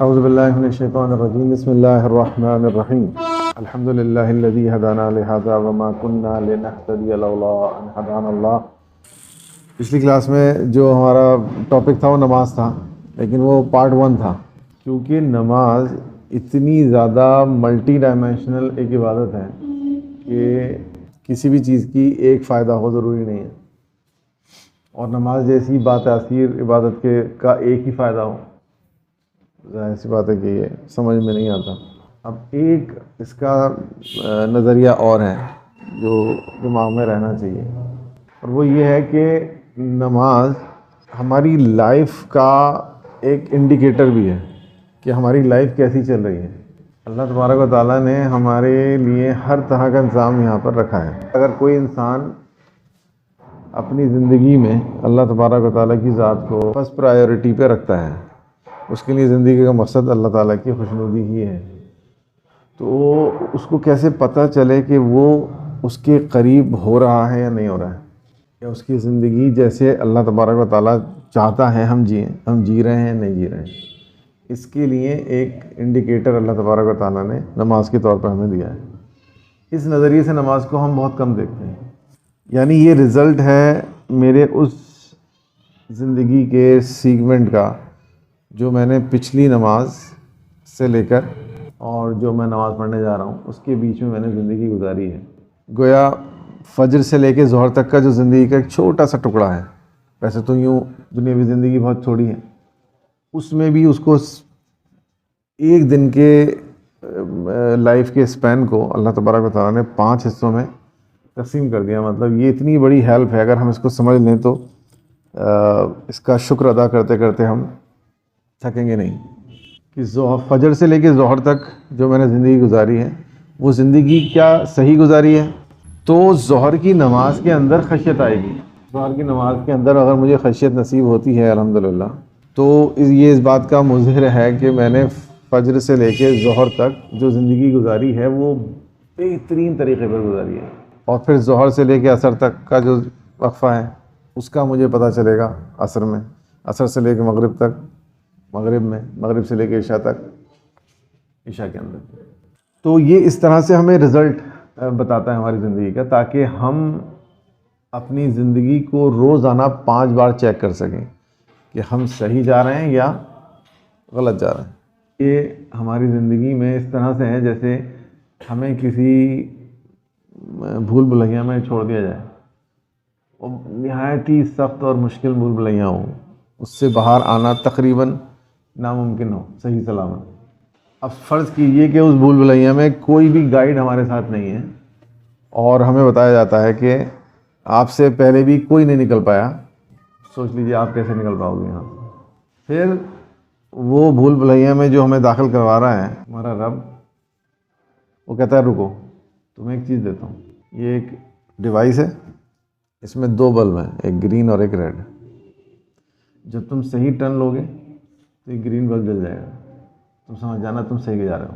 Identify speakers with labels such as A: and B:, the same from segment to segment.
A: औज़ुबिल्लाहि मिनश्शैतानिर्रजीम बिस्मिल्लाहिर्रहमानिर्रहीम अल्हम्दुलिल्लाहिल्लज़ी हदाना लिहाज़ा वमा कुन्ना लिनहतदिया लौला अन हदानल्लाह। पिछली क्लास में जो हमारा टॉपिक था वो नमाज था, लेकिन वो पार्ट 1 था, क्योंकि नमाज इतनी ज़्यादा मल्टी डायमेंशनल एक इबादत है कि किसी भी चीज़ की एक फ़ायदा हो ज़रूरी नहीं है, और नमाज जैसी बातासीर इबादत के का एक ही फ़ायदा हो, ज़ाहिर सी बात है कि ये समझ में नहीं आता। अब एक इसका नज़रिया और है जो दिमाग में रहना चाहिए, और वो ये है कि नमाज हमारी लाइफ का एक इंडिकेटर भी है कि हमारी लाइफ कैसी चल रही है। अल्लाह तबारक व तआला ने हमारे लिए हर तरह का इंतज़ाम यहाँ पर रखा है। अगर कोई इंसान अपनी ज़िंदगी में अल्लाह तबारक व तआला की ज़ात को फर्स्ट प्रायोरिटी पे रखता है, उसके लिए ज़िंदगी का मकसद अल्लाह ताला की खुशनुदी ही है, तो उसको कैसे पता चले कि वो उसके करीब हो रहा है या नहीं हो रहा है, या उसकी ज़िंदगी जैसे अल्लाह तबारक व तआला चाहता है हम जी रहे हैं नहीं जी रहे हैं। इसके लिए एक इंडिकेटर अल्लाह तबारक व तआला ने नमाज के तौर पर हमें दिया है। इस नज़रिए से नमाज को हम बहुत कम देखते हैं, यानी ये रिज़ल्ट है मेरे उस ज़िंदगी के सीगमेंट का जो मैंने पिछली नमाज से लेकर और जो मैं नमाज़ पढ़ने जा रहा हूँ उसके बीच में मैंने ज़िंदगी गुजारी है। गोया फजर से लेकर ज़ोहर तक का जो ज़िंदगी का एक छोटा सा टुकड़ा है, वैसे तो यूँ दुनियावी ज़िंदगी बहुत छोटी है, उसमें भी उसको एक दिन के लाइफ के स्पैन को अल्लाह तबारक व तआला ने 5 हिस्सों में तकसीम कर दिया। मतलब ये इतनी बड़ी हेल्प है, अगर हम इसको समझ लें तो इसका शुक्र अदा करते करते हम थकेंगे नहीं। कि फजर से लेके ज़ोहर तक जो मैंने ज़िंदगी गुजारी है, वो ज़िंदगी क्या सही गुजारी है, तो ज़ोहर की नमाज के अंदर खशियत आएगी। ज़ोहर की नमाज के अंदर अगर मुझे खशियत नसीब होती है अल्हम्दुलिल्लाह, तो ये इस बात का मुज़हिर है कि मैंने फजर से लेके ज़ोहर तक जो ज़िंदगी गुजारी है वो बेहतरीन तरीके पर गुजारी है। और फिर ज़ोहर से लेके असर तक का जो वक्फ़ा है उसका मुझे पता चलेगा असर में, असर से लेके मगरिब तक, मगरिब में, मगरिब से लेके इशा तक, इशा के अंदर। तो ये इस तरह से हमें रिज़ल्ट बताता है हमारी ज़िंदगी का, ताकि हम अपनी ज़िंदगी को रोज़ाना 5 बार चेक कर सकें कि हम सही जा रहे हैं या गलत जा रहे हैं। ये हमारी ज़िंदगी में इस तरह से है जैसे हमें किसी भूल भुलैया में छोड़ दिया जाए, और निहायत ही सख्त और मुश्किल भूल भुलैया हो, उससे बाहर आना तकरीबन नामुमकिन हो सही सलामत। अब फ़र्ज़ कीजिए कि उस भूल भुलैया में कोई भी गाइड हमारे साथ नहीं है, और हमें बताया जाता है कि आपसे पहले भी कोई नहीं निकल पाया, सोच लीजिए आप कैसे निकल पाओगे यहाँ से। फिर वो भूल भुलैया में जो हमें दाखिल करवा रहा है हमारा रब, वो कहता है रुको, तुम्हें एक चीज़ देता हूँ। ये एक डिवाइस है, इसमें 2 बल्ब हैं, एक ग्रीन और एक रेड। जब तुम सही टर्न लोगे तो ये ग्रीन बल्ब जल जाएगा, तुम समझ जाना तुम सही जा रहे हो।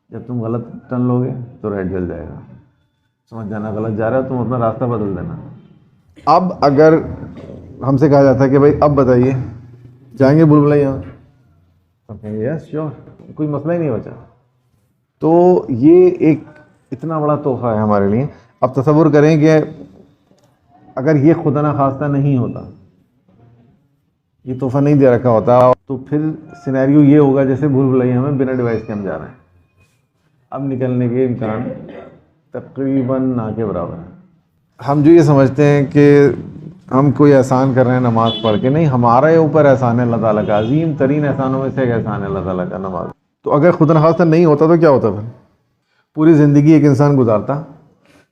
A: जब तुम गलत टर्न लोगे तो रेड जल जाएगा, समझ जाना गलत जा रहे हो, तुम अपना रास्ता बदल देना। अब अगर हमसे कहा जाता है कि भाई अब बताइए जाएंगे भूल भुलैया, तो कहेंगे यस श्योर, कोई मसला ही नहीं बचा। तो ये एक इतना बड़ा तोहफ़ा है हमारे लिए। अब तसव्वुर करें कि अगर ये खुदा ना खास्ता नहीं होता, ये तोहफ़ा नहीं दे रखा होता, तो फिर सिनेरियो ये होगा जैसे भूल भुलैया में बिना डिवाइस के हम जा रहे हैं। अब निकलने के इम्कान तकरीबन ना के बराबर है। हम जो ये समझते हैं कि हम कोई एहसान कर रहे हैं नमाज़ पढ़ के, नहीं, हमारे ऊपर एहसान है अल्लाह ताला का, अजीम तरीन एहसानों में से एक एहसान है अल्लाह ताला का नमाज। तो अगर खुदा न खास्ता नहीं होता तो क्या होता? फिर पूरी ज़िंदगी एक इंसान गुजारता,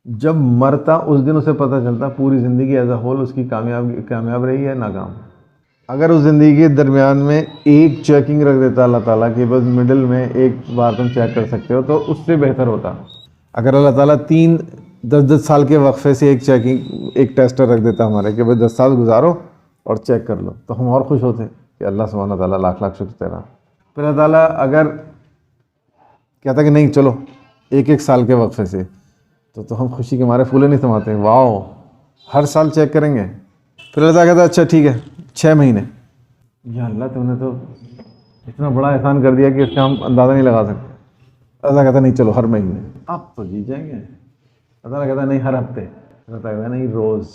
A: जब मरता उस दिन उसे पता चलता पूरी ज़िंदगी एज अ होल उसकी कामयाब रही है नाकाम। अगर उस ज़िंदगी के दरमियान में एक चेकिंग रख देता अल्लाह ताला कि बस मिडिल में एक बार तुम चेक कर सकते हो, तो उससे बेहतर होता। अगर अल्लाह ताला 10-10 साल के वक्फे से एक टेस्टर रख देता हमारे कि भाई 10 साल गुजारो और चेक कर लो, तो हम और खुश होते कि अल्लाह सुब्हानहू व तआला लाख लाख शुक्र तेरा। फिर अल्लाह ताला अगर कहता कि नहीं चलो 1-1 साल के वक्फे से, तो हम खुशी के मारे फूले नहीं समाते, वाह हर साल चेक करेंगे। फिर अल्लाह कहता अच्छा ठीक है 6 महीने, या अल्लाह तुमने तो इतना बड़ा एहसान कर दिया कि इसका हम अंदाज़ा नहीं लगा सकते। अल्लाह कहता नहीं चलो हर महीने अब तो जीत जाएंगे, अल्लाह कहता नहीं हर हफ्ते, अल्लाह कहता नहीं रोज़,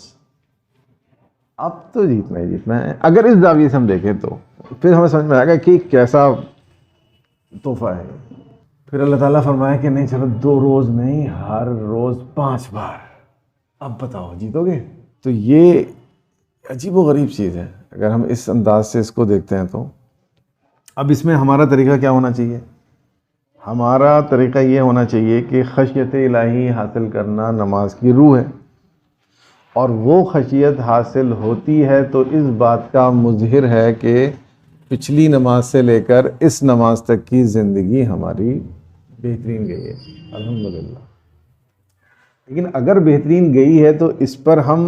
A: अब तो जीतना ही जीतना है। अगर इस दाविये से हम देखें तो फिर हमें समझ में आएगा कि कैसा तोहफा है। फिर अल्लाह ताला फरमाया कि नहीं चलो 2 रोज़ नहीं, हर रोज़ 5 बार, अब बताओ जीतोगे। तो ये अजीबोगरीब चीज़ है अगर हम इस अंदाज से इसको देखते हैं तो। अब इसमें हमारा तरीका क्या होना चाहिए? हमारा तरीका ये होना चाहिए कि खशियत इलाही हासिल करना नमाज की रूह है, और वो खशियत हासिल होती है तो इस बात का मुज़हिर है कि पिछली नमाज से लेकर इस नमाज तक की ज़िंदगी हमारी बेहतरीन गई है, अल्हम्दुलिल्लाह। लेकिन अगर बेहतरीन गई है तो इस पर हम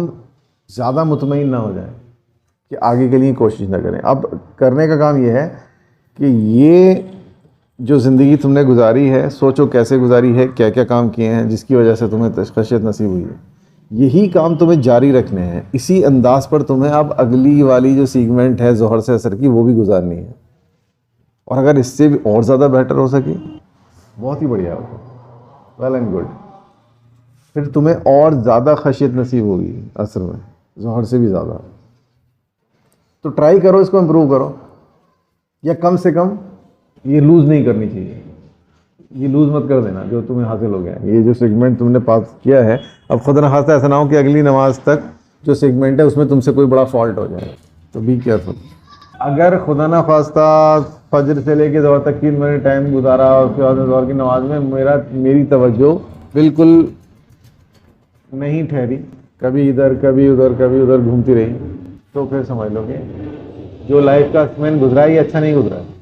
A: ज़्यादा मुतमईन ना हो जाए कि आगे के लिए कोशिश ना करें। अब करने का काम ये है कि ये जो ज़िंदगी तुमने गुजारी है, सोचो कैसे गुजारी है, क्या क्या काम किए हैं जिसकी वजह से तुम्हें खशियत नसीब हुई है। यही काम तुम्हें जारी रखने हैं। इसी अंदाज पर तुम्हें अब अगली वाली जो सीगमेंट है ज़ोहर से असर की, वो भी गुजारनी है। और अगर इससे भी और ज़्यादा बेहतर हो सके, बहुत ही बढ़िया होगा, वेल एंड गुड। फिर तुम्हें और ज़्यादा खशियत नसीब होगी असर में, ज़ोहर से भी ज़्यादा। तो ट्राई करो, इसको इम्प्रूव करो, या कम से कम ये लूज़ नहीं करनी चाहिए। ये लूज़ मत कर देना जो तुम्हें हासिल हो गया है। ये जो सेगमेंट तुमने पास किया है, अब खुदा न खास्ता ऐसा ना हो कि अगली नमाज तक जो सेगमेंट है उसमें तुमसे कोई बड़ा फॉल्ट हो जाए। तो बी केयरफुल। अगर खुदा न खास्ता फजर से लेके ज़ोहर तक 3 मिनट टाइम गुजारा और उसके बाद ज़ोहर की नमाज में मेरी तवज्जो बिल्कुल नहीं ठहरी, कभी इधर कभी उधर कभी उधर घूमती रही, तो फिर समझ लो कि जो लाइफ का मैंने गुजरा है ये अच्छा नहीं गुजरा है।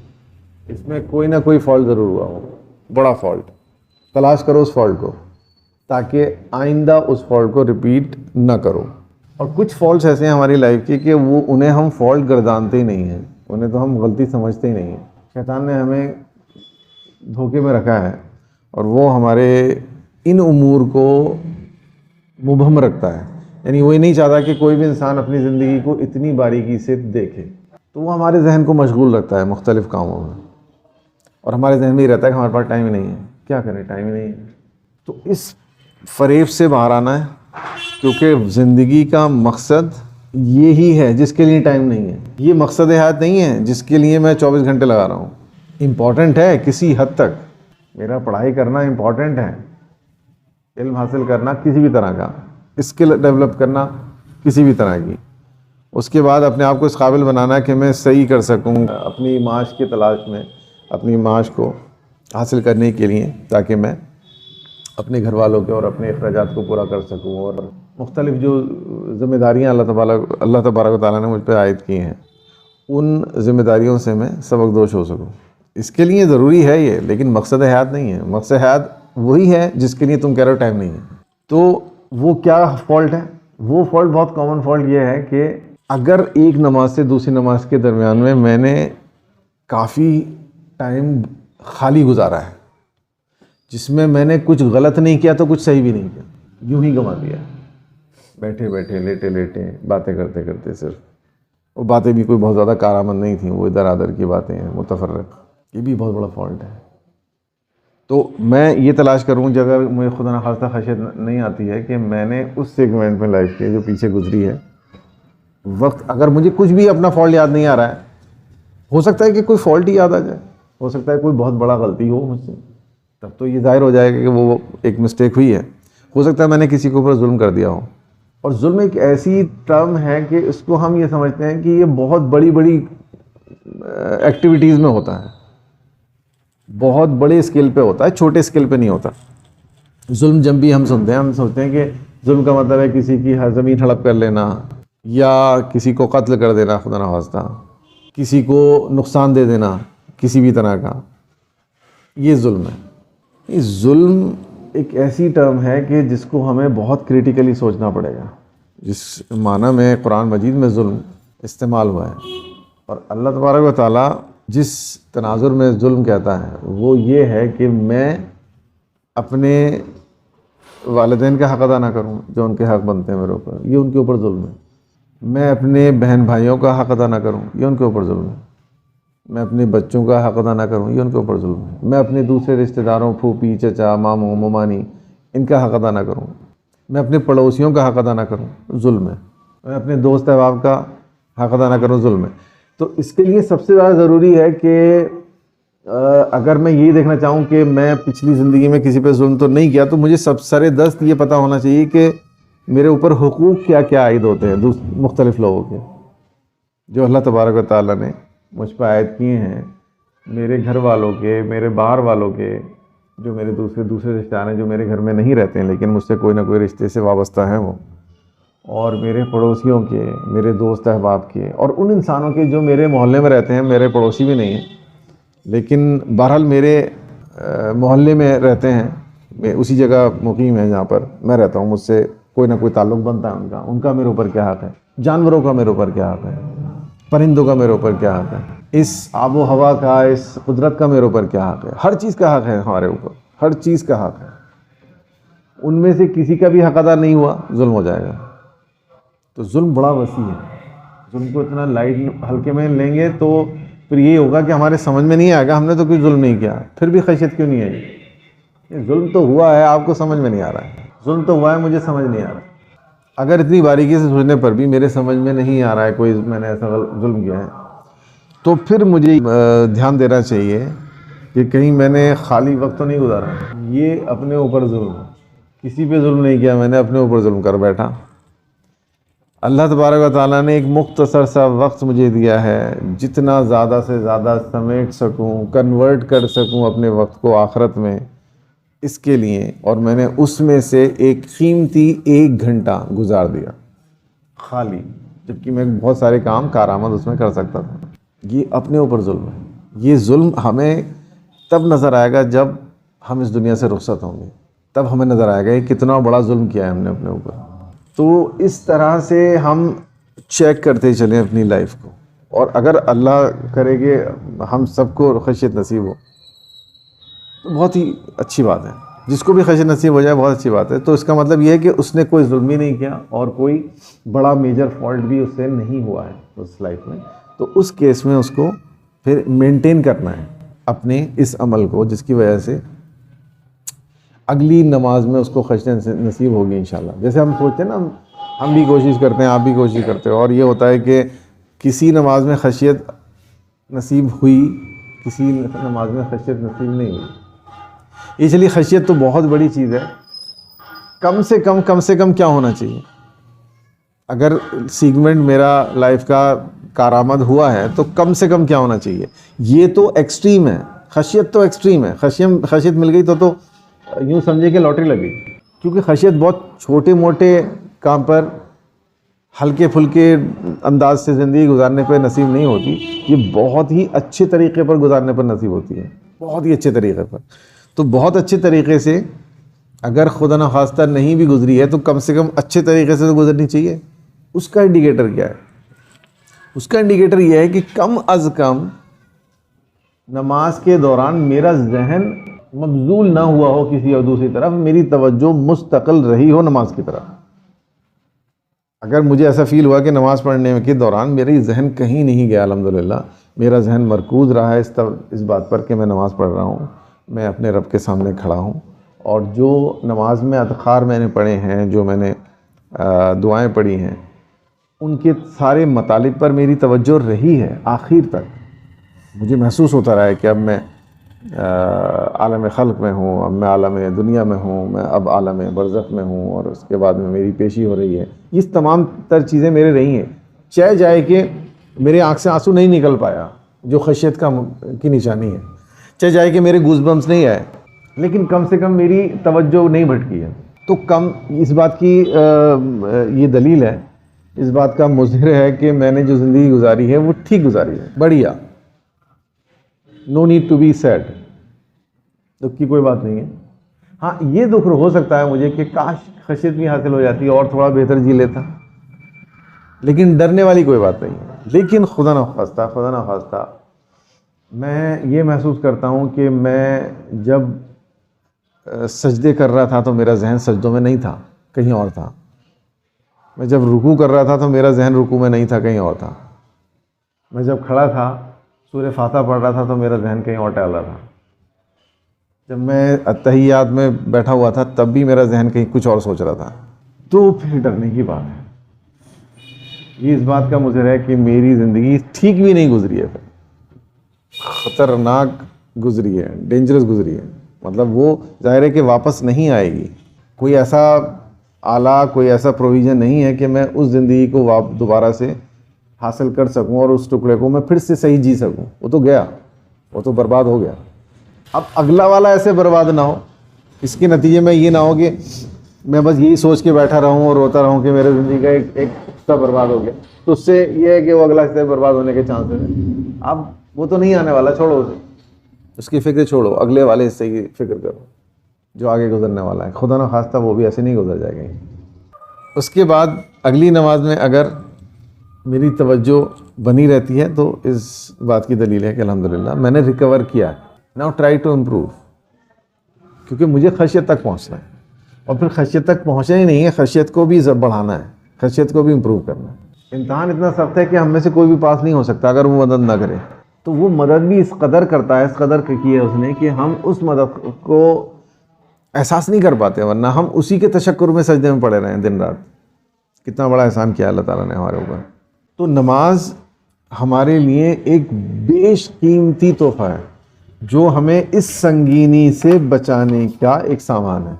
A: इसमें कोई ना कोई फॉल्ट ज़रूर हुआ हो, बड़ा फॉल्ट। तलाश करो उस फॉल्ट को ताकि आइंदा उस फॉल्ट को रिपीट ना करो। और कुछ फॉल्ट्स ऐसे हैं हमारी लाइफ के कि वो उन्हें हम फॉल्ट गर्दानते ही नहीं हैं, उन्हें तो हम गलती समझते ही नहीं हैं। शैतान ने हमें धोखे में रखा है और वो हमारे इन उमूर को मुबहम रखता है। यानी वो ये नहीं चाहता कि कोई भी इंसान अपनी ज़िंदगी को इतनी बारीकी से देखे, तो वो हमारे जहन को मशगूल रखता है मुख्तलिफ़ कामों में, और हमारे जहन में ही रहता है कि हमारे पास टाइम ही नहीं है, क्या करें, टाइम ही नहीं है। तो इस फरेब से बाहर आना है, क्योंकि ज़िंदगी का मकसद ये ही है जिसके लिए टाइम नहीं है। ये मकसद हयात नहीं है जिसके लिए मैं 24 घंटे लगा रहा हूँ। इम्पॉर्टेंट है किसी हद तक, मेरा पढ़ाई करना इम्पॉर्टेंट है, इल्म हासिल करना किसी भी तरह का, स्किल डेवलप करना किसी भी तरह की। उसके बाद अपने आप को इस काबिल बनाना है कि मैं सही कर सकूँ अपनी माश की तलाश में, अपनी माश को हासिल करने के लिए, ताकि मैं अपने घर वालों के और अपने अखराजात को पूरा कर सकूँ और मुख्तलिफ़ जो ज़िम्मेदारियाँ अल्लाह तबारक व तआला ने मुझ पर आयद की हैं, उन ज़िम्मेदारियों से मैं सबकदोश हो सकूँ। इसके लिए ज़रूरी है ये, लेकिन मकसद हयात नहीं है। मकसद हयात वही है जिसके लिए तुम कह रहे हो टाइम नहीं है। तो वो क्या फ़ॉल्ट है? वो फ़ॉल्ट, बहुत कॉमन फ़ॉल्ट ये है कि अगर एक नमाज से दूसरी नमाज के दरमियान में मैंने काफ़ी टाइम खाली गुजारा है, जिसमें मैंने कुछ गलत नहीं किया तो कुछ सही भी नहीं किया, यूं ही गंवा दिया, बैठे बैठे लेटे लेटे बातें करते करते। सिर्फ वो बातें भी कोई बहुत ज़्यादा कारआमद नहीं थी, वो इधर आधर की बातें हैं, मुतफर्रिक़। ये भी बहुत बड़ा फॉल्ट है। तो मैं ये तलाश करूँ कि अगर मुझे खुदा न खास्ता खशियत नहीं आती है कि मैंने उस सेगमेंट में लाइफ के जो पीछे गुजरी है वक्त, अगर मुझे कुछ भी अपना फॉल्ट याद नहीं आ रहा है, हो सकता है कि कोई फॉल्ट ही याद आ जाए, हो सकता है कोई बहुत बड़ा गलती हो मुझसे, तब तो ये ज़ाहिर हो जाएगा कि वो एक मिस्टेक हुई है। हो सकता है मैंने किसी के ऊपर जुल्म कर दिया हो, और जुल्म एक ऐसी टर्म है कि इसको हम ये समझते हैं कि ये बहुत बड़ी बड़ी एक्टिविटीज़ में होता है, बहुत बड़े स्केल पे होता है, छोटे स्केल पे नहीं होता। जुल्म जब भी हम सुनते हैं, हम सोचते हैं कि जुल्म का मतलब है किसी की ज़मीन हड़प कर लेना, या किसी को कत्ल कर देना, खुदा न खास्ता किसी को नुकसान दे देना किसी भी तरह का, ये जुल्म है। ये जुल्म एक ऐसी टर्म है कि जिसको हमें बहुत क्रिटिकली सोचना पड़ेगा, जिस माना में कुरान मजीद में जुल्म इस्तेमाल हुआ है। और अल्लाह तबारक व तआला जिस तनाजुर में जुल्म कहता है वो ये है कि मैं अपने वालिदैन का हक़ अदा ना करूँ जो उनके हक़ बनते हैं मेरे ऊपर, ये उनके ऊपर जुल्म है। मैं अपने बहन भाइयों का हक़ अदा ना करूँ, ये उनके ऊपर जुल्म है। मैं अपने बच्चों का हक़ अदा ना करूँ, ये उनके ऊपर जुल्म है। मैं अपने दूसरे रिश्तेदारों, फूफी, चचा, मामू, ममानी, इनका हक़ अदा ना करूँ, मैं अपने पड़ोसियों का हक़ अदा ना करूँ, जुल्म है। मैं अपने दोस्त अहबाब का हक़ अदा ना करूँ, जुल्म है। तो इसके लिए सबसे ज़्यादा ज़रूरी है कि अगर मैं ये देखना चाहूँ कि मैं पिछली ज़िंदगी में किसी पे जुल्म तो नहीं किया, तो मुझे सब सरे दस्त ये पता होना चाहिए कि मेरे ऊपर हुकूक क्या क्या आयद होते हैं मुख्तलिफ़ लोगों के, जो अल्लाह तबारक व तआला ने मुझ पर आयद किए हैं, मेरे घर वालों के, मेरे बाहर वालों के, जो मेरे दूसरे रिश्तेदार हैं जो मेरे घर में नहीं रहते हैं लेकिन मुझसे कोई ना कोई रिश्ते से वाबस्ता हैं वो, और मेरे पड़ोसियों के, मेरे दोस्त अहबाब के, और उन इंसानों के जो मेरे मोहल्ले में रहते हैं, मेरे पड़ोसी भी नहीं हैं लेकिन बहरहाल मेरे मोहल्ले में रहते हैं, मैं उसी जगह मुकीम है जहाँ पर मैं रहता हूँ, मुझसे कोई ना कोई ताल्लुक़ बनता है उनका मेरे ऊपर क्या हक़ है, जानवरों का मेरे ऊपर क्या हक़ है, परिंदों का मेरे ऊपर क्या हक़ है, इस आबो हवा का, इस कुदरत का मेरे ऊपर क्या हक़ है। हर चीज़ का हक़ है हमारे ऊपर, हर चीज़ का हक़ है। उनमें से किसी का भी हक़ अदा नहीं हुआ, जुल्म हो जाएगा। तो जुल्म बड़ा वसी है, जुल्म को इतना लाइट हल्के में लेंगे तो फिर ये होगा कि हमारे समझ में नहीं आएगा हमने तो कोई जुल्म नहीं किया, फिर भी खैशियत क्यों नहीं आई। ये जुल्म तो हुआ है, आपको समझ में नहीं आ रहा है, जुल्म तो हुआ है, मुझे समझ नहीं आ रहा है। अगर इतनी बारीकी से सोचने पर भी मेरे समझ में नहीं आ रहा है कोई मैंने ऐसा जुल्म किया है, तो फिर मुझे ध्यान देना चाहिए कि कहीं मैंने खाली वक्त तो नहीं गुजारा। ये अपने ऊपर जुल्म है, किसी पे जुल्म नहीं किया मैंने, अपने ऊपर जुल्म कर बैठा। अल्लाह तबारक व तआला ने एक मुख्तसर सा वक्त मुझे दिया है, जितना ज़्यादा से ज़्यादा समेट सकूं, कन्वर्ट कर सकूं अपने वक्त को आखिरत में, इसके लिए, और मैंने उसमें से एक कीमती 1 घंटा गुजार दिया खाली, जबकि मैं बहुत सारे काम कारआमद उसमें कर सकता था। ये अपने ऊपर जुल्म है। ये जुल्म हमें तब नज़र आएगा जब हम इस दुनिया से रुखसत होंगे, तब हमें नज़र आएगा कि कितना बड़ा जुल्म किया है हमने अपने ऊपर। तो इस तरह से हम चेक करते चलें अपनी लाइफ को, और अगर अल्लाह करेगे हम सबको खशियत नसीब हो तो बहुत ही अच्छी बात है। जिसको भी खशियत नसीब हो जाए बहुत अच्छी बात है। तो इसका मतलब ये है कि उसने कोई जुल्म ही नहीं किया और कोई बड़ा मेजर फॉल्ट भी उससे नहीं हुआ है उस लाइफ में। तो उस केस में उसको फिर मेंटेन करना है अपने इस अमल को, जिसकी वजह से अगली नमाज में उसको खशियत नसीब होगी इंशाल्लाह। जैसे हम सोचते हैं ना, हम भी कोशिश करते हैं, आप भी कोशिश करते हो, और ये होता है कि किसी नमाज में खशियत नसीब हुई, किसी नमाज में खशियत नसीब नहीं हुई। इसलिए खशियत तो बहुत बड़ी चीज़ है। कम से कम क्या होना चाहिए? अगर सीगमेंट मेरा लाइफ का कारआमद हुआ है तो कम से कम क्या होना चाहिए? ये तो एक्सट्रीम है, खशियत तो एक्सट्रीम है। खशियत मिल गई तो यूँ समझे कि लॉटरी लगी, क्योंकि खशियत बहुत छोटे मोटे काम पर हल्के फुल्के अंदाज से ज़िंदगी गुजारने पर नसीब नहीं होती। ये बहुत ही अच्छे तरीक़े पर गुजारने पर नसीब होती है, बहुत ही अच्छे तरीक़े पर। तो बहुत अच्छे तरीक़े से अगर खुदा न खास्ता नहीं भी गुजरी है तो कम से कम अच्छे तरीक़े से तो गुजरनी चाहिए। उसका इंडिकेटर क्या है? उसका इंडिकेटर यह है कि कम अज़ कम नमाज के दौरान मेरा जहन मबजूल ना हुआ हो किसी और दूसरी तरफ, मेरी तवज्जो मुस्तकिल रही हो नमाज की तरफ। अगर मुझे ऐसा फील हुआ कि नमाज़ पढ़ने के दौरान मेरी जहन कहीं नहीं गया, अल्हम्दुलिल्लाह मेरा जहन मरकूज़ रहा है इस बात पर कि मैं नमाज़ पढ़ रहा हूँ, मैं अपने रब के सामने खड़ा हूँ, और जो नमाज में अज़कार मैंने पढ़े हैं, जो मैंने दुआएं पढ़ी हैं, उनके सारे मतालिब पर मेरी तवज्जो रही है आखिर तक। मुझे महसूस होता रहा है कि अब मैं आलम खल्क में हूँ, अब मैं आलम दुनिया में हूँ, मैं अब आलम बरज़ख में हूँ, और उसके बाद में मेरी पेशी हो रही है। ये तमाम तर चीज़ें मेरे रही हैं। चाहे जाए कि मेरे आँख से आंसू नहीं निकल पाया, जो खशियत की निशानी है, चाहे जाए कि मेरे गूज़बम्स नहीं आए, लेकिन कम से कम मेरी तवज्जो नहीं भटकी है। तो कम इस बात की ये दलील है, इस बात का मुज़हिर है कि मैंने जो ज़िंदगी गुजारी है वो ठीक गुजारी है, बढ़िया। No need to be sad, दुख की कोई बात नहीं है। हाँ, ये दुख हो सकता है मुझे कि काश खशियत भी हासिल हो जाती और थोड़ा बेहतर जी लेता, लेकिन डरने वाली कोई बात नहीं है। लेकिन खुदा न खास्ता मैं ये महसूस करता हूँ कि मैं जब सजदे कर रहा था तो मेरा जहन सजदों में नहीं था, कहीं और था। मैं जब रुकू कर रहा था तो मेरा जहन रुकू में नहीं था, कहीं और था। मैं जब खड़ा था सूरह फातिहा पढ़ रहा था तो मेरा जहन कहीं और टहल रहा था। जब मैं अत्तहियात में बैठा हुआ था तब भी मेरा जहन कहीं कुछ और सोच रहा था। तो फिर डरने की बात है, ये इस बात का मुझे है कि मेरी ज़िंदगी ठीक भी नहीं गुजरी है, फिर ख़तरनाक गुजरी है, डेंजरस गुजरी है। मतलब वो ज़ाहिर है कि वापस नहीं आएगी। कोई ऐसा आला, कोई ऐसा प्रोविज़न नहीं है कि मैं उस ज़िंदगी को दोबारा से हासिल कर सकूं और उस टुकड़े को मैं फिर से सही जी सकूं। वो तो गया, वो तो बर्बाद हो गया। अब अगला वाला ऐसे बर्बाद ना हो, इसके नतीजे में ये ना हो कि मैं बस यही सोच के बैठा रहूं और रोता रहूं कि मेरे ज़िंदगी का एक हिस्सा बर्बाद हो गया। तो उससे ये है कि वो अगला हिस्सा बर्बाद होने के चांसेस हैं। अब वो तो नहीं आने वाला, छोड़ो उसे, उसकी फ़िक्र छोड़ो, अगले वाले हिस्से की फ़िक्र करो जो आगे गुजरने वाला है। खुदा ना खास्ता वो भी ऐसे नहीं गुजर जाएगा। उसके बाद अगली नमाज में अगर मेरी तवज्जो बनी रहती है तो इस बात की दलील है कि अल्हम्दुलिल्लाह मैंने रिकवर किया। नाउ ट्राई टू इम्प्रूव, क्योंकि मुझे खशियत तक पहुंचना है, और फिर खशियत तक पहुंचना ही नहीं है, खशियत को भी बढ़ाना है, खशियत को भी इम्प्रूव करना है। इम्तहान इतना सख्त है कि हम में से कोई भी पास नहीं हो सकता अगर वो मदद ना करे। तो वो मदद भी इस कदर करता है, इस कदर की है उसने कि हम उस मदद को एहसास नहीं कर पाते, वरना हम उसी के तशक्कुर में सजदे में पड़े रहें दिन रात। कितना बड़ा एहसान किया अल्लाह ताला ने हमारे ऊपर। तो नमाज हमारे लिए एक बेशकीमती तोहफ़ा है जो हमें इस संगीनी से बचाने का एक सामान है।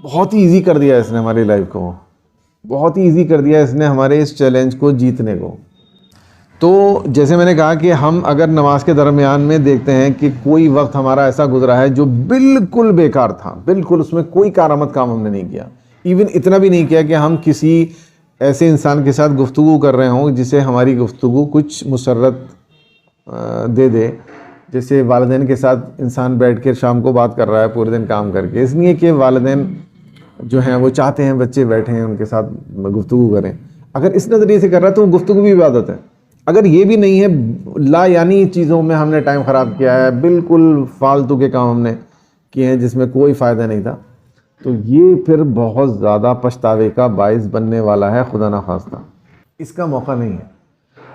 A: बहुत ही ईजी कर दिया इसने हमारी लाइफ को, बहुत ही ईजी कर दिया इसने हमारे इस चैलेंज को जीतने को। तो जैसे मैंने कहा कि हम अगर नमाज के दरमियान में देखते हैं कि कोई वक्त हमारा ऐसा गुजरा है जो बिल्कुल बेकार था, बिल्कुल उसमें कोई कारआमद काम हमने नहीं किया, इवन इतना भी नहीं किया कि हम किसी ऐसे इंसान के साथ गुफ्तगू कर रहे हों जिसे हमारी गुफ्तगू कुछ मुसर्रत दे दे। जैसे वालिदैन के साथ इंसान बैठ कर शाम को बात कर रहा है पूरे दिन काम करके, इसलिए कि वालिदैन जो हैं वो चाहते हैं बच्चे बैठे हैं उनके साथ गुफ्तगू करें। अगर इस नज़रिए से कर रहा है तो गुफ्तगू भी इबादत है। अगर ये भी नहीं है, ला यानी चीज़ों में हमने टाइम ख़राब किया है, बिल्कुल फालतू के काम हमने किए हैं जिसमें कोई फ़ायदा नहीं था, तो ये फिर बहुत ज़्यादा पछतावे का बाइस बनने वाला है। खुदा ना खास्ता इसका मौका नहीं है।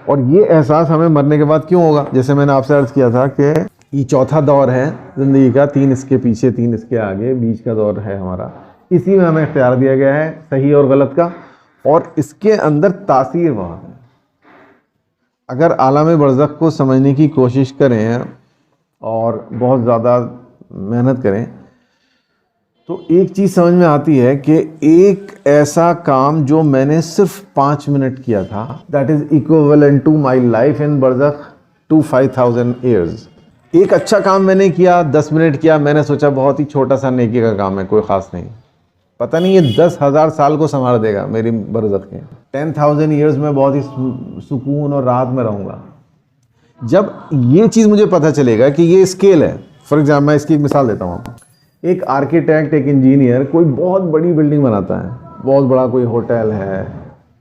A: और ये एहसास हमें मरने के बाद क्यों होगा? जैसे मैंने आपसे अर्ज़ किया था कि ये चौथा दौर है ज़िंदगी का, 3 इसके पीछे 3 इसके आगे, बीच का दौर है हमारा। इसी में हमें इख्तियार दिया गया है सही और गलत का, और इसके अंदर तासीर बहुत है। अगर आलम बरज़ख को समझने की कोशिश करें और बहुत ज़्यादा मेहनत करें तो एक चीज़ समझ में आती है कि एक ऐसा काम जो मैंने सिर्फ 5 मिनट किया था, that is equivalent to my life in बरज़ख टू 5000 ईयर्स। एक अच्छा काम मैंने किया, 10 मिनट किया, मैंने सोचा बहुत ही छोटा सा नेकी का काम है, कोई ख़ास नहीं, पता नहीं ये 10,000 साल को संभाल देगा मेरी बरज़ख के। 10,000 ईयर्स में बहुत ही सुकून और राहत में रहूँगा। जब ये चीज़ मुझे पता चलेगा कि ये स्केल है। फॉर एग्जाम्पल मैं इसकी एक मिसाल देता हूँ आपको। एक आर्किटेक्ट, एक इंजीनियर कोई बहुत बड़ी बिल्डिंग बनाता है, बहुत बड़ा कोई होटल है,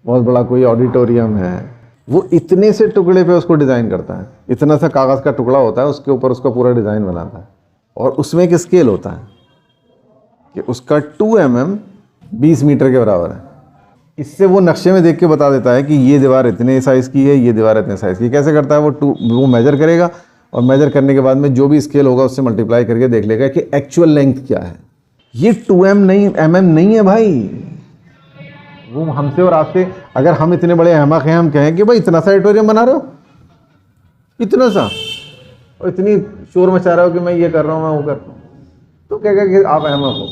A: बहुत बड़ा कोई ऑडिटोरियम है, वो इतने से टुकड़े पे उसको डिज़ाइन करता है, इतना सा कागज़ का टुकड़ा होता है, उसके ऊपर उसका पूरा डिज़ाइन बनाता है, और उसमें एक स्केल होता है कि उसका 2 mm 20 मीटर के बराबर है। इससे वो नक्शे में देख के बता देता है कि ये दीवार इतने साइज़ की है, ये दीवार इतने साइज़ की। कैसे करता है वो मेजर करेगा, और मेजर करने के बाद में जो भी स्केल होगा उससे मल्टीप्लाई करके देख लेगा कि एक्चुअल लेंथ क्या है। ये 2 mm नहीं है भाई। वो हमसे और आपसे, अगर हम इतने बड़े अहमक हैं, हम कहें कि भाई इतना सा ऑडिटोरियम बना रहे हो, इतना सा, और इतनी शोर मचा रहे हो कि मैं ये कर रहा हूँ, मैं वो कर रहा हूँ, तो कहेगा कि आप अहमक हो।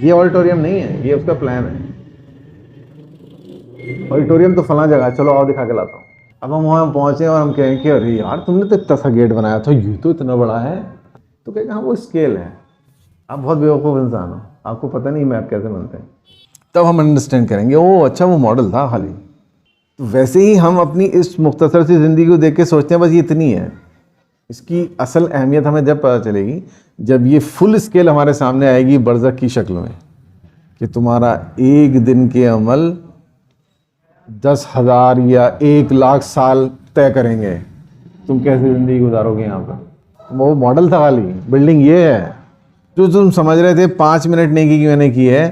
A: ये ऑडिटोरियम नहीं है, ये उसका प्लान है। ऑडिटोरियम तो फला जगह, चलो आओ दिखा के लाता हूँ। अब हम वहाँ पहुँचे और हम कहें कि अरे यार तुमने तो इतना सा गेट बनाया था, ये तो इतना बड़ा है, तो कहेगा हाँ वो स्केल है। आप बहुत बेवकूफ़ इंसान हो, आपको पता नहीं मैप कैसे बनते हैं। तब हम अंडरस्टैंड करेंगे ओ अच्छा वो मॉडल था खाली। तो वैसे ही हम अपनी इस मुख्तसर सी ज़िंदगी को देख के सोचते हैं बस ये इतनी है। इसकी असल अहमियत हमें जब पता चलेगी जब ये फुल स्केल हमारे सामने आएगी बरज़ख की शक्ल में, कि तुम्हारा एक दिन के अमल 10,000 या 1,00,000 साल तय करेंगे। तुम कैसे ज़िंदगी गुजारोगे यहाँ पर। वो मॉडल था खाली, बिल्डिंग ये है। जो तुम समझ रहे थे 5 मिनट नेकी की मैंने की है,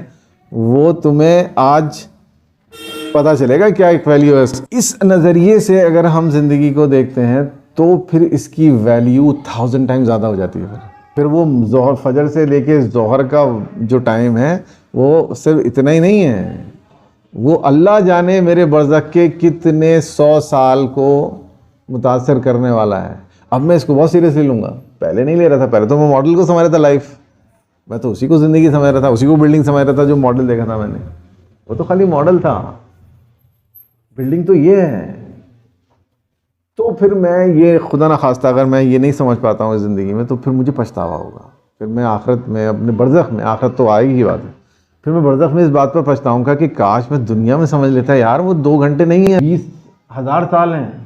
A: वो तुम्हें आज पता चलेगा क्या एक वैल्यू है। इस नज़रिए से अगर हम ज़िंदगी को देखते हैं तो फिर इसकी वैल्यू 1000 टाइम ज़्यादा हो जाती है। फिर वो ज़ोहर फजर से लेके ज़ोहर का जो टाइम है वो सिर्फ इतना ही नहीं है, वो अल्लाह जाने मेरे बरज़ख के कितने 100 साल को मुतासर करने वाला है। अब मैं इसको बहुत सीरियसली लूँगा, पहले नहीं ले रहा था। पहले तो मैं मॉडल को समझ रहा था लाइफ, मैं तो उसी को ज़िंदगी समझ रहा था, उसी को बिल्डिंग समझ रहा था। जो मॉडल देखा था मैंने वो तो खाली मॉडल था, बिल्डिंग तो ये है। तो फिर मैं ये खुदा ना खास्ता अगर मैं ये नहीं समझ पाता हूँ ज़िंदगी में, तो फिर मुझे पछतावा होगा। फिर मैं आखिरत में अपने बरज़ख में, आखिरत तो आएगी ही बात है, फिर मैं बरज़ख में इस बात पर पछताऊँगा कि काश मैं दुनिया में समझ लेता यार वो 2 घंटे नहीं है, 20,000 साल हैं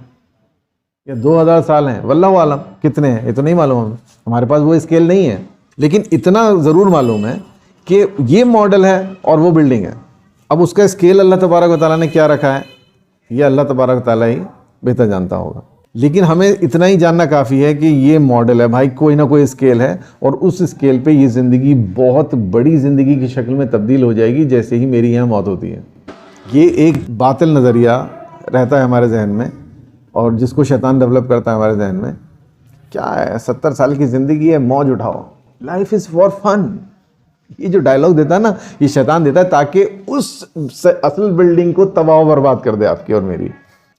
A: या 2000 साल हैं, वल्लाहु आलम कितने हैं ये तो नहीं मालूम हमें, हमारे पास वो स्केल नहीं है। लेकिन इतना ज़रूर मालूम है कि ये मॉडल है और वो बिल्डिंग है। अब उसका स्केल अल्लाह तबारक व तआला ने क्या रखा है ये अल्लाह तबारक व तआला ही बेहतर जानता होगा। लेकिन हमें इतना ही जानना काफ़ी है कि ये मॉडल है भाई, कोई ना कोई स्केल है, और उस स्केल पे ये ज़िंदगी बहुत बड़ी ज़िंदगी की शक्ल में तब्दील हो जाएगी जैसे ही मेरी यहाँ मौत होती है। ये एक बातिल नज़रिया रहता है हमारे जहन में, और जिसको शैतान डेवलप करता है हमारे जहन में। क्या है, 70 साल की ज़िंदगी है, मौज उठाओ, लाइफ इज़ फॉर फन। ये जो डायलॉग देता है ना, ये शैतान देता है ताकि उस असल बिल्डिंग को तबाह बर्बाद कर दे आपकी और मेरी।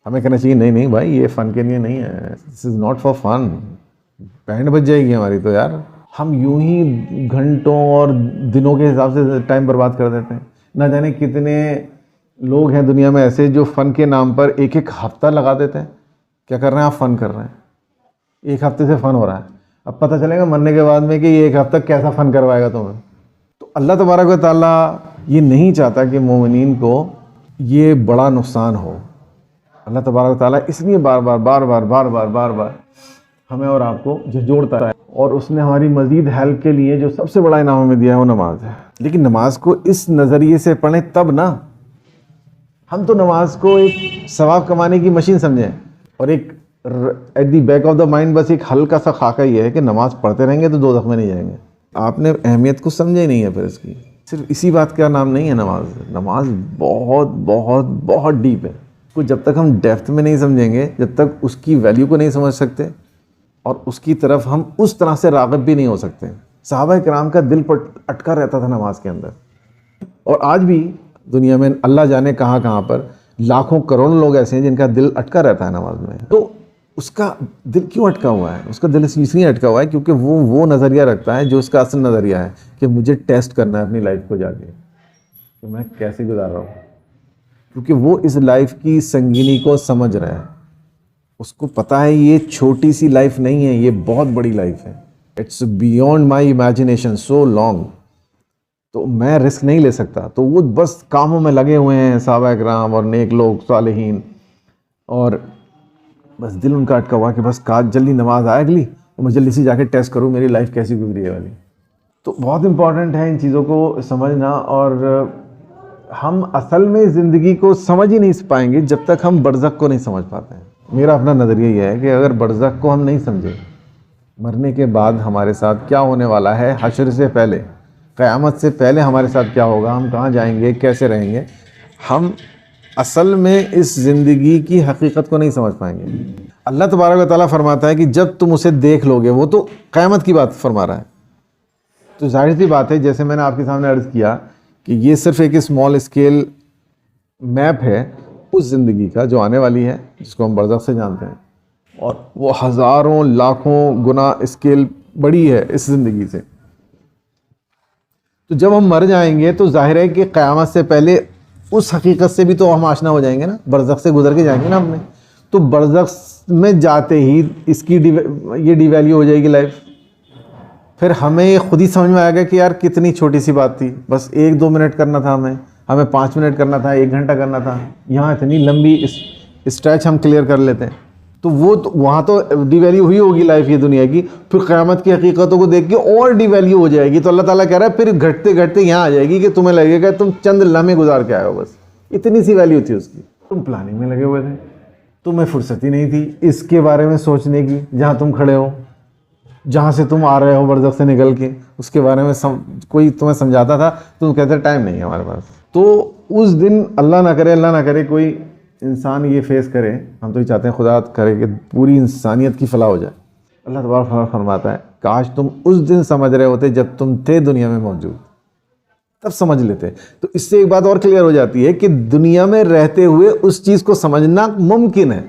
A: हमें कहना चाहिए नहीं नहीं भाई ये फ़न के लिए नहीं है, this is not for fun. Band बज जाएगी हमारी तो यार। हम यूं ही घंटों और दिनों के हिसाब से टाइम बर्बाद कर देते हैं। ना जाने कितने लोग हैं दुनिया में ऐसे जो फ़न के नाम पर एक एक हफ्ता लगा देते हैं। क्या कर रहे हैं आप? फ़न कर रहे हैं, 1 हफ्ते से फ़न हो रहा है। अब पता चलेगा मरने के बाद में कि ये 1 हफ्ता कैसा फ़न करवाएगा तुम्हें। तो अल्लाह तबारक व तआला ये नहीं चाहता कि मोमिनीन को ये बड़ा नुकसान हो। अल्लाह तबारक व तआला इसलिए बार बार हमें और आपको जोड़ता है, और उसने हमारी मज़ीद हेल्प के लिए जो सबसे बड़ा इनाम हमें दिया है वो नमाज है। लेकिन नमाज को इस नज़रिए से पढ़ें तब ना, हम तो नमाज को एक सवाब कमाने की मशीन समझें, और एक at the back of the mind बस एक हल्का सा खाका ये है कि नमाज पढ़ते रहेंगे तो दोज़ख में नहीं जाएंगे। आपने अहमियत को समझा ही नहीं है फिर इसकी। सिर्फ इसी बात का नाम नहीं है नमाज। नमाज बहुत बहुत बहुत डीप है। तो जब तक हम डेप्थ में नहीं समझेंगे, जब तक उसकी वैल्यू को नहीं समझ सकते, और उसकी तरफ हम उस तरह से राग़िब भी नहीं हो सकते। सहाबा किराम का दिल पर अटका रहता था नमाज के अंदर, और आज भी दुनिया में अल्लाह जाने कहाँ कहाँ पर लाखों करोड़ों लोग ऐसे हैं जिनका दिल अटका रहता है नमाज में। तो उसका दिल क्यों अटका हुआ है? उसका दिल इसलिए अटका हुआ है क्योंकि वो नज़रिया रखता है जो उसका असल नज़रिया है कि मुझे टेस्ट करना है अपनी लाइफ को जाके कि मैं कैसे गुजार रहा हूँ। क्योंकि वो इस लाइफ की संगीनी को समझ रहा है, उसको पता है ये छोटी सी लाइफ नहीं है, ये बहुत बड़ी लाइफ है। It's beyond my imagination so long, तो मैं रिस्क नहीं ले सकता। तो वो बस कामों में लगे हुए हैं सहाबा किराम और नेक लोग सालेहीन, और बस दिल उनका अटका हुआ कि बस काश जल्दी नमाज आए अगली, तो मैं जल्दी से जाके टेस्ट करूँ मेरी लाइफ कैसी गुजरी है वाली। तो बहुत इम्पॉर्टेंट है इन चीज़ों को समझना, और हम असल में ज़िंदगी को समझ ही नहीं पाएंगे जब तक हम बरज़ख को नहीं समझ पाते हैं। मेरा अपना नज़रिया ये है कि अगर बरज़ख को हम नहीं समझे, मरने के बाद हमारे साथ क्या होने वाला है, हश्र से पहले, क़यामत से पहले हमारे साथ क्या होगा, हम कहाँ जाएंगे, कैसे रहेंगे, हम असल में इस ज़िंदगी की हकीकत को नहीं समझ पाएंगे। अल्लाह तबारक व तआला फरमाता है कि जब तुम उसे देख लोगे, वो तो क़यामत की बात फरमा रहा है। तो जाहिर सी बात है, जैसे मैंने आपके सामने अर्ज़ किया कि ये सिर्फ़ एक स्मॉल स्केल मैप है उस ज़िंदगी का जो आने वाली है, जिसको हम बरज़ख से जानते हैं, और वो हज़ारों लाखों गुना स्केल बड़ी है इस ज़िंदगी से। तो जब हम मर जाएंगे तो जाहिर है कि क़यामत से पहले उस हकीकत से भी तो हम आशना हो जाएंगे ना, बरज़ख से गुजर के जाएंगे ना हमने। तो बरज़ख में जाते ही इसकी ये डिवैल्यू हो जाएगी लाइफ। फिर हमें ये खुद ही समझ में आएगा कि यार कितनी छोटी सी बात थी, बस 1-2 मिनट करना था हमें 5 मिनट करना था, 1 घंटा करना था, यहाँ इतनी लंबी स्ट्रेच हम क्लियर कर लेते हैं। तो वो तो वहाँ तो डिवैल्यू हुई होगी लाइफ ये दुनिया की, फिर क़यामत की हकीकतों को देख के और डिवैल्यू हो जाएगी। तो अल्लाह ताला कह रहा है फिर घटते घटते यहाँ आ जाएगी कि तुम्हें लगेगा तुम चंद लम्हे गुजार के आए हो, बस इतनी सी वैल्यू थी उसकी। तुम प्लानिंग में लगे हुए थे, तुम्हें फुर्सत ही नहीं थी इसके बारे में सोचने की। जहाँ तुम खड़े हो, जहाँ से तुम आ रहे हो बरज़ख से निकल के, उसके बारे में कोई तुम्हें समझाता था, तुम कहते टाइम नहीं है हमारे पास। तो उस दिन अल्लाह ना करे कोई इंसान ये फेस करे, हम तो ये चाहते हैं खुदा करे कि पूरी इंसानियत की फलाह हो जाए। अल्लाह तबारक फरमाता है काश तुम उस दिन समझ रहे होते जब तुम थे दुनिया में मौजूद, तब समझ लेते। तो इससे एक बात और क्लियर हो जाती है कि दुनिया में रहते हुए उस चीज़ को समझना मुमकिन है,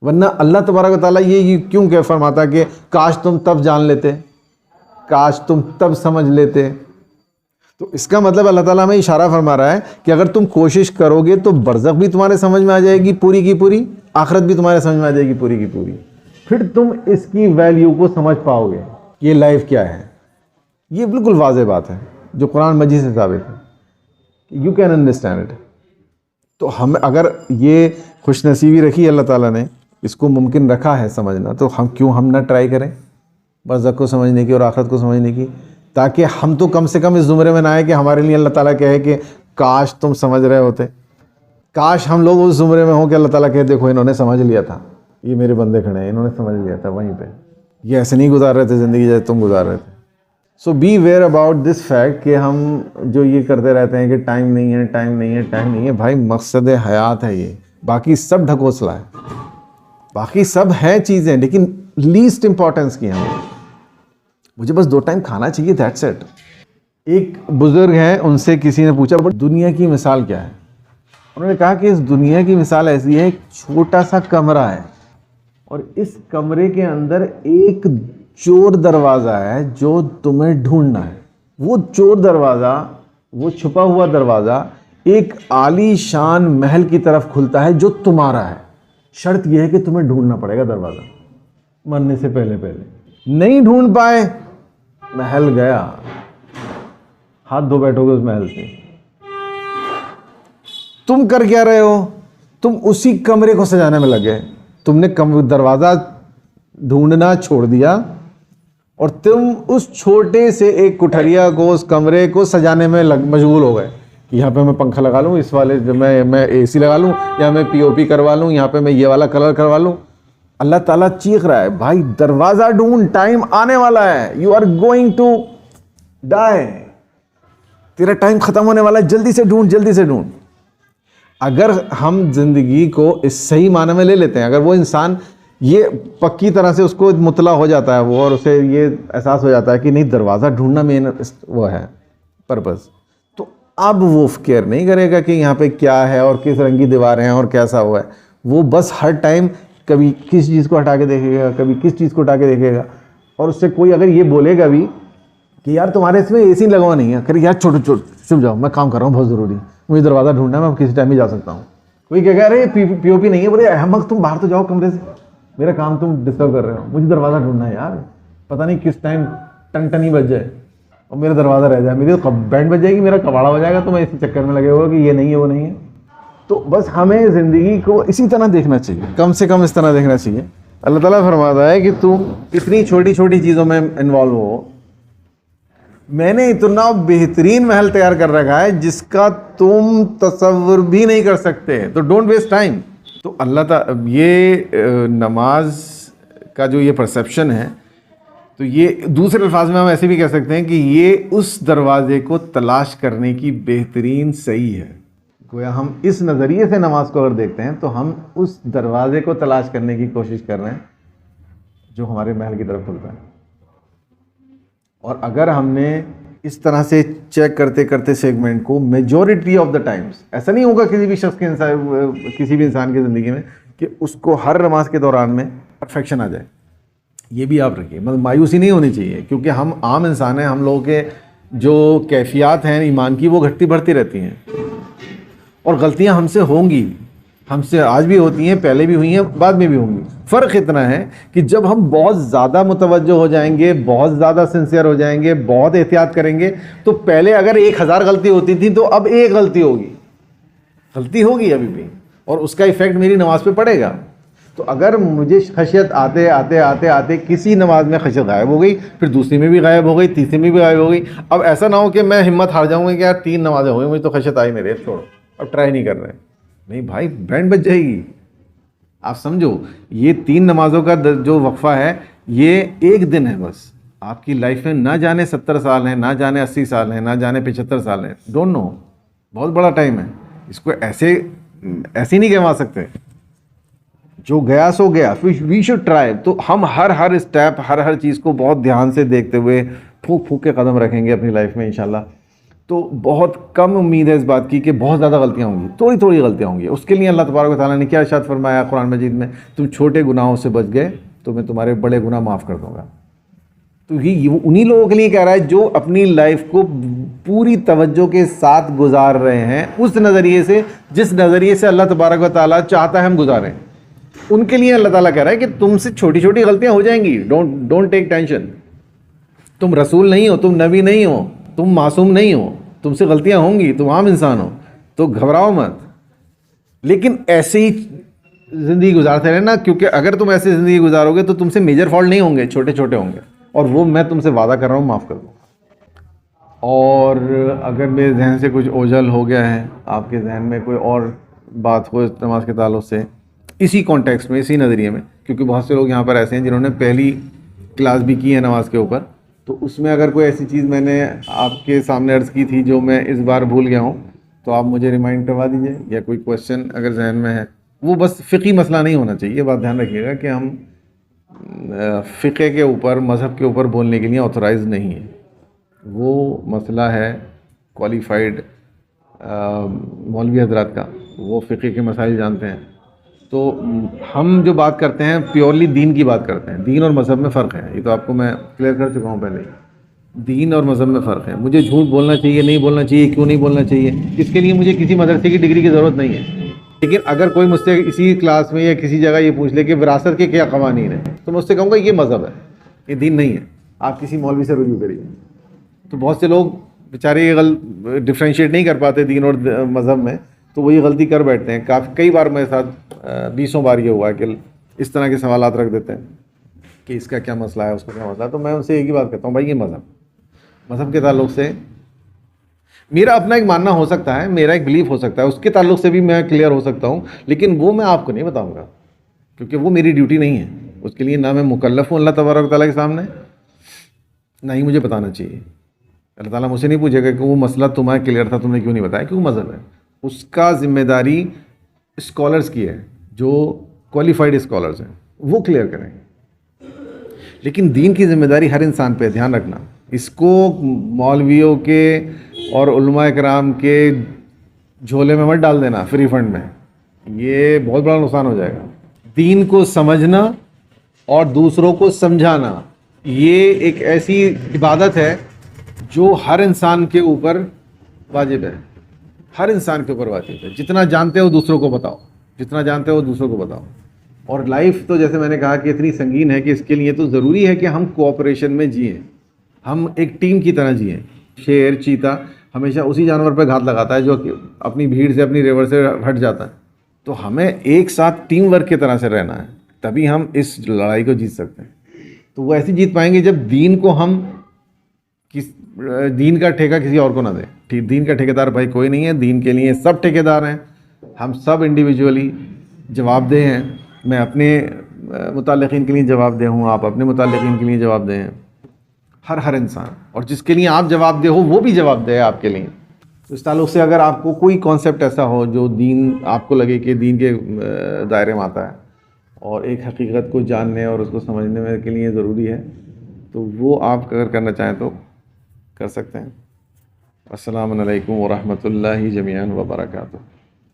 A: वरना अल्लाह तबारक ताला ये क्यों कह फरमाता कि काश तुम तब जान लेते, काश तुम तब समझ लेते। तो इसका मतलब अल्लाह ताला हमें इशारा फरमा रहा है कि अगर तुम कोशिश करोगे तो बरज़ख भी तुम्हारे समझ में आ जाएगी पूरी की पूरी, आखिरत भी तुम्हारे समझ में आ जाएगी पूरी की पूरी। फिर तुम इसकी वैल्यू को समझ पाओगे, ये लाइफ क्या है। ये बिल्कुल वाज़ेह बात है जो कुरान मजीद से साबित है, यू कैन अंडरस्टैंड इट। तो हम अगर ये खुशनसीबी रखी अल्लाह ताला ने, इसको मुमकिन रखा है समझना, तो हम क्यों हम ना ट्राई करें बरज़ख को समझने की और आखिरत को समझने की, ताकि हम तो कम से कम इस ज़ुमरे में ना आए कि हमारे लिए अल्लाह ताला कहे कि काश तुम समझ रहे होते। काश हम लोग उस ज़ुमरे में हों कि अल्लाह ताला कहे देखो इन्होंने समझ लिया था, ये मेरे बंदे खड़े हैं, इन्होंने समझ लिया था वहीं पे, ये ऐसे नहीं गुजार रहे थे ज़िंदगी जैसे तुम गुजार रहे थे। So be aware about this fact कि हम जो ये करते रहते हैं कि टाइम नहीं है, टाइम नहीं है, टाइम नहीं है। भाई मकसद हयात है ये, बाकी सब ढकोसला है, बाकी सब हैं चीज़ें, लेकिन लीस्ट इंपॉर्टेंस की हैं। मुझे बस 2 टाइम खाना चाहिए, दैट्स इट। एक बुजुर्ग हैं, उनसे किसी ने पूछा बट दुनिया की मिसाल क्या है। उन्होंने कहा कि इस दुनिया की मिसाल ऐसी है, एक छोटा सा कमरा है और इस कमरे के अंदर एक चोर दरवाज़ा है जो तुम्हें ढूंढना है। वो चोर दरवाज़ा, वो छुपा हुआ दरवाज़ा एक आलीशान महल की तरफ खुलता है जो तुम्हारा है। शर्त यह है कि तुम्हें ढूंढना पड़ेगा दरवाज़ा मरने से पहले पहले। नहीं ढूंढ पाए, महल गया, हाथ धो बैठोगे उस महल से। तुम कर क्या रहे हो, तुम उसी कमरे को सजाने में लगे। तुमने दरवाज़ा ढूंढना छोड़ दिया और तुम उस छोटे से एक कुठरिया को, उस कमरे को सजाने में मशगूल हो गए कि यहाँ पे मैं पंखा लगा लूँ, इस वाले जो मैं एसी लगा लूँ, या मैं पीओपी करवा लूँ, यहाँ पे मैं ये वाला कलर करवा लूँ। अल्लाह ताला चीख रहा है भाई दरवाज़ा ढूंढ, टाइम आने वाला है, you are going to die, तेरा टाइम ख़त्म होने वाला है, जल्दी से ढूंढ, जल्दी से ढूंढ। अगर हम ज़िंदगी को इस सही माने में ले लेते हैं, अगर वो इंसान ये पक्की तरह से उसको मुतला हो जाता है वो, और उसे ये एहसास हो जाता है कि नहीं दरवाज़ा ढूंढना मेन वो है पर्पस, तो अब वो केयर नहीं करेगा कि यहाँ पे क्या है और किस रंग की दीवारें हैं और कैसा हुआ है। वो बस हर टाइम कभी किस चीज़ को हटा के देखेगा, कभी किस चीज़ को हटा के देखेगा। और उससे कोई अगर ये बोलेगा भी कि यार तुम्हारे इसमें एसी लगवा नहीं है, करे यार छोटो चुप जाओ, मैं काम कर रहा हूँ, बहुत ज़रूरी, मुझे दरवाज़ा ढूंढना है, मैं किसी टाइम ही जा सकता हूँ। कोई कहेगा अरे पीओपी नहीं है, बोले अहमक तुम बाहर तो जाओ कमरे से, मेरा काम तुम डिस्टर्ब कर रहे हो, मुझे दरवाज़ा ढूंढना है यार, पता नहीं किस टाइम टन ही बज जाए और मेरा दरवाज़ा रह जाए, मेरी तो बैंड बज जाएगी, मेरा कबाड़ा हो जाएगा, तो मैं इसी चक्कर में लगे हुआ कि ये नहीं है वो नहीं है। तो बस हमें ज़िंदगी को इसी तरह देखना चाहिए, कम से कम इस तरह देखना चाहिए। अल्लाह ताला फरमाता है कि तुम इतनी छोटी छोटी चीज़ों में इन्वॉल्व हो, मैंने इतना बेहतरीन महल तैयार कर रखा है जिसका तुम तसव्वुर भी नहीं कर सकते, तो डोंट वेस्ट टाइम। तो अल्लाह ताला ये नमाज का जो ये परसेप्शन है, तो ये दूसरे अल्फाज में हम ऐसे भी कह सकते हैं कि ये उस दरवाजे को तलाश करने की बेहतरीन सही है। गोया हम इस नज़रिए से नमाज को अगर देखते हैं तो हम उस दरवाजे को तलाश करने की कोशिश कर रहे हैं जो हमारे महल की तरफ खुलता है। और अगर हमने इस तरह से चेक करते करते सेगमेंट को मेजॉरिटी ऑफ द टाइम्स, ऐसा नहीं होगा किसी भी शख्स के किसी भी इंसान की ज़िंदगी में कि उसको हर नमाज के दौरान में परफेक्शन आ जाए, ये भी आप रखिए। मतलब मायूसी नहीं होनी चाहिए, क्योंकि हम आम इंसान हैं, हम लोगों के जो कैफियत हैं ईमान की वो घटती बढ़ती रहती हैं और गलतियां हमसे होंगी, हमसे आज भी होती हैं, पहले भी हुई हैं, बाद में भी होंगी। फ़र्क इतना है कि जब हम बहुत ज़्यादा मुतवज्जो हो जाएंगे, बहुत ज़्यादा सिंसियर हो जाएंगे, बहुत एहतियात करेंगे, तो पहले अगर 1000 गलती होती थी तो अब 1 गलती होगी, गलती होगी अभी भी, और उसका इफ़ेक्ट मेरी नमाज पे पड़ेगा। तो अगर मुझे खशियत आते आते आते आते किसी नमाज में खशियत गायब हो गई, फिर दूसरी में भी गायब हो गई, तीसरी में भी गायब हो गई, अब ऐसा ना हो कि मैं हिम्मत हार जाऊँगा कि यार 3 नमाज़ें हो गई, मुझे तो खशियत आई नहीं रही, छोड़ो अब ट्राई नहीं कर रहे। नहीं भाई, बैंड बज जाएगी। आप समझो, ये 3 नमाज़ों का जो वक्फ़ा है ये 1 दिन है बस। आपकी लाइफ में ना जाने 70 साल हैं, ना जाने 80 साल हैं, ना जाने 75 साल हैं, डोंट नो, बहुत बड़ा टाइम है। इसको ऐसे ऐसे नहीं कहवा सकते, जो गया सो गया, वी शुड ट्राई। तो हम हर स्टेप, हर चीज़ को बहुत ध्यान से देखते हुए फूक फूक के कदम रखेंगे अपनी लाइफ में इंशाल्लाह। तो बहुत कम उम्मीद है इस बात की कि बहुत ज़्यादा गलतियाँ होंगी, थोड़ी थोड़ी गलतियाँ होंगी। उसके लिए अल्लाह तबारक व तआला ने क्या इरशाद फरमाया कुरान मजीद में, तुम छोटे गुनाहों से बच गए तो मैं तुम्हारे बड़े गुनाह माफ़ कर दूँगा। तो ये उन्हीं लोगों के लिए कह रहा है जो अपनी लाइफ को पूरी तवज्जो के साथ गुजार रहे हैं, उस नज़रिए से जिस नज़रिए से अल्लाह तबारक व तआला चाहता है हम गुजारें। उनके लिए अल्लाह ताला कह रहा है कि तुमसे छोटी छोटी गलतियां हो जाएंगी, डोंट टेक टेंशन। तुम रसूल नहीं हो, तुम नबी नहीं हो, तुम मासूम नहीं हो, तुमसे गलतियां होंगी, तुम आम इंसान हो, तो घबराओ मत। लेकिन ऐसे ही ज़िंदगी गुजारते रहना, क्योंकि अगर तुम ऐसे ज़िंदगी गुजारोगे तो तुमसे मेजर फॉल्ट नहीं होंगे, छोटे छोटे होंगे, और वो मैं तुमसे वादा कर रहा हूँ माफ़ कर दूँगा। और अगर मेरे जहन से कुछ ओझल हो गया है, आपके जहन में कोई और बात हो नमाज के ताल्लुक़ से, इसी कॉन्टेक्स्ट में, इसी नज़रिए में, क्योंकि बहुत से लोग यहाँ पर ऐसे हैं जिन्होंने पहली क्लास भी की है नमाज के ऊपर, तो उसमें अगर कोई ऐसी चीज़ मैंने आपके सामने अर्ज़ की थी जो मैं इस बार भूल गया हूँ तो आप मुझे रिमाइंड करवा दीजिए, या कोई क्वेश्चन अगर जहन में है। वो बस फ़िक़ी मसला नहीं होना चाहिए, ये बात ध्यान रखिएगा कि हम फ़िक़े के ऊपर, मज़हब के ऊपर बोलने के लिए ऑथराइज़ नहीं है। वो मसला है क्वालिफ़ाइड मौलवी हज़रात का, वो फ़िक़े के मसाइल जानते हैं। तो हम जो बात करते हैं प्योरली दीन की बात करते हैं। दीन और मज़हब में फ़र्क है, ये तो आपको मैं क्लियर कर चुका हूँ पहले ही। दीन और मज़हब में फ़र्क है। मुझे झूठ बोलना चाहिए, नहीं बोलना चाहिए, क्यों नहीं बोलना चाहिए, इसके लिए मुझे किसी मदरसे की डिग्री की ज़रूरत नहीं है। लेकिन अगर कोई मुझसे इसी क्लास में या किसी जगह ये पूछ ले कि विरासत के क्या कवानीन है, तो मैं उससे कहूँगा ये मज़हब है, ये दीन नहीं है, आप किसी मौलवी से रुजू करिए। तो बहुत से लोग बेचारे ये डिफ्रेंशिएट नहीं कर पाते दीन और मज़हब में, तो वो ये गलती कर बैठते हैं। कई बार मेरे साथ 20 बार ये हुआ है कि इस तरह के सवालात रख देते हैं कि इसका क्या मसला है, उसका क्या मसला है। तो मैं उनसे एक ही बात कहता हूँ, भाई ये मज़हब के ताल्लुक़ से मेरा अपना एक मानना हो सकता है, मेरा एक बिलीफ हो सकता है, उसके ताल्लुक़ से भी मैं क्लियर हो सकता हूँ, लेकिन वो मैं आपको नहीं बताऊँगा, क्योंकि वो मेरी ड्यूटी नहीं है। उसके लिए ना मैं मुकल्लफ़ हूँ अल्लाह तबारक व तआला के सामने, ना ही मुझे बताना चाहिए। अल्लाह ताला मुझसे नहीं पूछेगा कि वो मसला तुम्हारा क्लियर था, तुमने क्यों नहीं बताया, क्यों मज़हब है। उसका ज़िम्मेदारी स्कॉलर्स की है, जो क्वालिफाइड स्कॉलर्स हैं, वो क्लियर करेंगे। लेकिन दीन की ज़िम्मेदारी हर इंसान पे, ध्यान रखना। इसको मौलवियों के और उलमा इकराम के झोले में मत डाल देना फ्री फंड में, ये बहुत बड़ा नुकसान हो जाएगा। दीन को समझना और दूसरों को समझाना, ये एक ऐसी इबादत है जो हर इंसान के ऊपर वाजिब है, हर इंसान के ऊपर वाजिब है। जितना जानते हो दूसरों को बताओ, जितना जानते हो दूसरों को बताओ। और लाइफ तो जैसे मैंने कहा कि इतनी संगीन है कि इसके लिए तो ज़रूरी है कि हम कोऑपरेशन में जिएं, हम एक टीम की तरह जिएं। शेर, चीता हमेशा उसी जानवर पर घात लगाता है जो अपनी भीड़ से, अपनी रेवर से हट जाता है। तो हमें एक साथ टीम वर्क की तरह से रहना है, तभी हम इस लड़ाई को जीत सकते हैं। तो वो ऐसी जीत पाएंगे जब दीन को हम दीन का ठेका किसी और को ना दें। ठीक, दीन का ठेकेदार भाई कोई नहीं है, दीन के लिए सब ठेकेदार हैं, हम सब इंडिविजुअली जवाबदेह हैं। मैं अपने मुताल्लिक़ीन के लिए जवाबदेह हूँ, आप अपने मुताल्लिक़ीन के लिए जवाबदेह हैं, हर इंसान। और जिसके लिए आप जवाबदेह हो वो भी जवाबदेह है आपके लिए। तो इस ताल्लुक़ से अगर आपको कोई कॉन्सेप्ट ऐसा हो जो दीन, आपको लगे कि दीन के दायरे में आता है और एक हकीकत को जानने और उसको समझने में के लिए ज़रूरी है, तो वो आप अगर करना चाहें तो कर सकते हैं। अस्सलामु अलैकुम व रहमतुल्लाहि जमीअन व बरकातुहू।